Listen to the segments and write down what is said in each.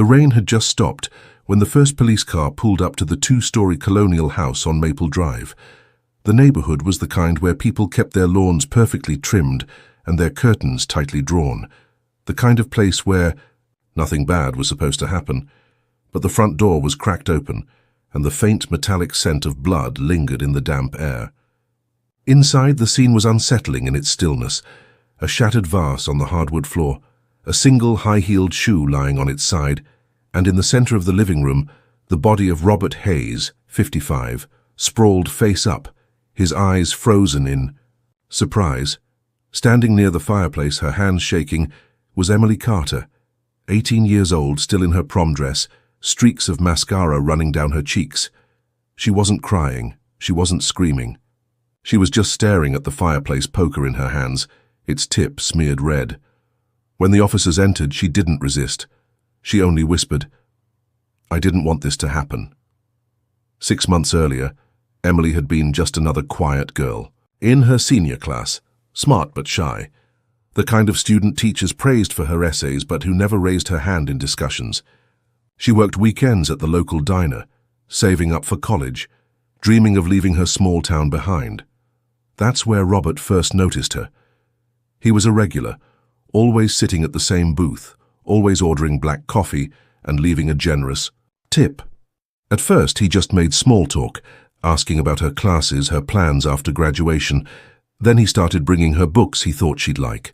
The rain had just stopped when the first police car pulled up to the two-story colonial house on Maple Drive. The neighborhood was the kind where people kept their lawns perfectly trimmed and their curtains tightly drawn. The kind of place where nothing bad was supposed to happen. But the front door was cracked open, and the faint metallic scent of blood lingered in the damp air. Inside, the scene was unsettling in its stillness. A shattered vase on the hardwood floor, a single high-heeled shoe lying on its side, and in the center of the living room, the body of Robert Hayes, 55, sprawled face up, his eyes frozen in surprise. Standing near the fireplace, her hands shaking, was Emily Carter, 18 years old, still in her prom dress, streaks of mascara running down her cheeks. She wasn't crying, she wasn't screaming. She was just staring at the fireplace poker in her hands, its tip smeared red. When the officers entered, she didn't resist. She only whispered, "I didn't want this to happen." 6 months earlier, Emily had been just another quiet girl. In her senior class, smart but shy. The kind of student teachers praised for her essays but who never raised her hand in discussions. She worked weekends at the local diner, saving up for college, dreaming of leaving her small town behind. That's where Robert first noticed her. He was a regular, always sitting at the same booth, always ordering black coffee and leaving a generous tip. At first, he just made small talk, asking about her classes, her plans after graduation. Then he started bringing her books he thought she'd like.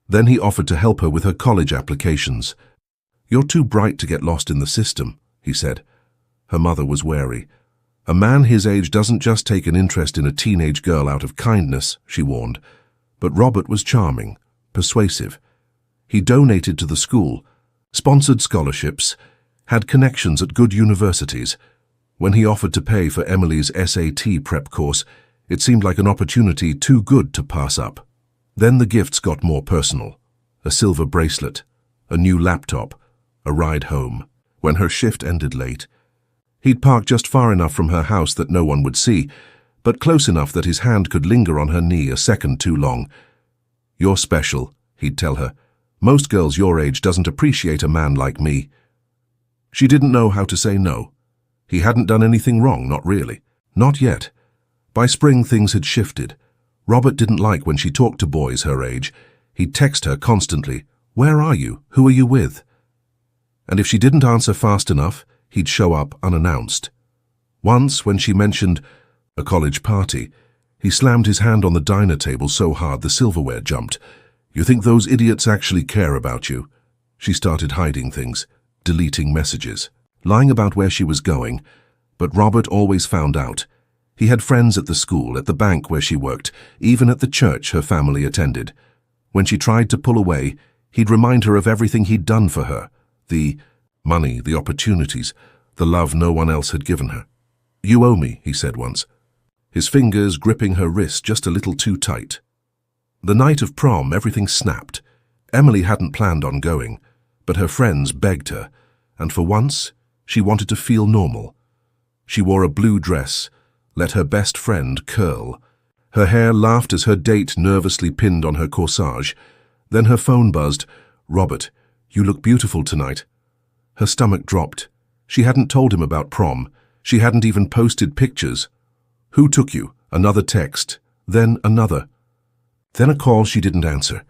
Then he offered to help her with her college applications. "You're too bright to get lost in the system," he said. Her mother was wary. "A man his age doesn't just take an interest in a teenage girl out of kindness," she warned. But Robert was charming, persuasive. He donated to the school, sponsored scholarships, had connections at good universities. When he offered to pay for Emily's SAT prep course, it seemed like an opportunity too good to pass up. Then the gifts got more personal. A silver bracelet, a new laptop, a ride home. When her shift ended late, he'd park just far enough from her house that no one would see, but close enough that his hand could linger on her knee a second too long. "You're special," he'd tell her. "Most girls your age doesn't appreciate a man like me." She didn't know how to say no. He hadn't done anything wrong, not really. Not yet. By spring, things had shifted. Robert didn't like when she talked to boys her age. He'd text her constantly, "Where are you? Who are you with?" And if she didn't answer fast enough, he'd show up unannounced. Once, when she mentioned a college party, he slammed his hand on the diner table so hard the silverware jumped. "You think those idiots actually care about you?" She started hiding things, deleting messages, lying about where she was going, but Robert always found out. He had friends at the school, at the bank where she worked, even at the church her family attended. When she tried to pull away, he'd remind her of everything he'd done for her, the money, the opportunities, the love no one else had given her. "You owe me," he said once, his fingers gripping her wrist just a little too tight. The night of prom, everything snapped. Emily hadn't planned on going, but her friends begged her, and for once, she wanted to feel normal. She wore a blue dress, let her best friend curl. Her hair laughed as her date nervously pinned on her corsage. Then her phone buzzed. "Robert, you look beautiful tonight." Her stomach dropped. She hadn't told him about prom. She hadn't even posted pictures. "Who took you?" Another text. Then another. Then a call she didn't answer.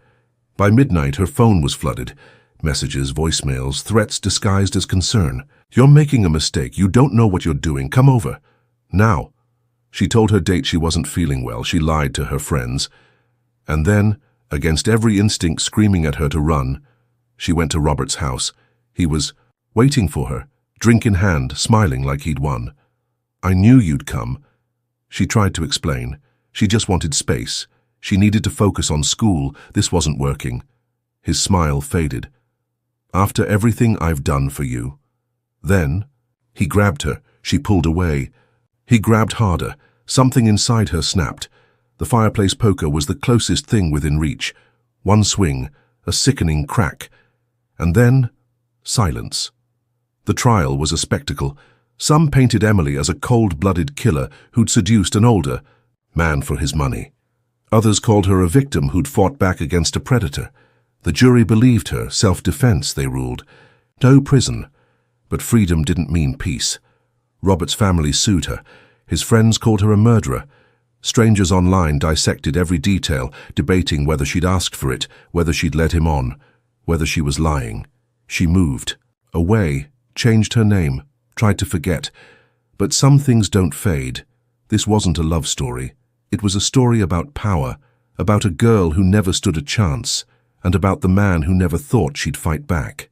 By midnight, her phone was flooded. Messages, voicemails, threats disguised as concern. "You're making a mistake. You don't know what you're doing. Come over. Now." She told her date she wasn't feeling well. She lied to her friends. And then, against every instinct screaming at her to run, she went to Robert's house. He was waiting for her, drink in hand, smiling like he'd won. "I knew you'd come." She tried to explain. She just wanted space. She needed to focus on school. This wasn't working. His smile faded. "After everything I've done for you." Then, he grabbed her. She pulled away. He grabbed harder. Something inside her snapped. The fireplace poker was the closest thing within reach. One swing, a sickening crack. And then, silence. The trial was a spectacle. Some painted Emily as a cold-blooded killer who'd seduced an older man for his money. Others called her a victim who'd fought back against a predator. The jury believed her, self-defense, they ruled. No prison. But freedom didn't mean peace. Robert's family sued her. His friends called her a murderer. Strangers online dissected every detail, debating whether she'd asked for it, whether she'd led him on, whether she was lying. She moved. Away, changed her name, tried to forget. But some things don't fade. This wasn't a love story. It was a story about power, about a girl who never stood a chance, and about the man who never thought she'd fight back.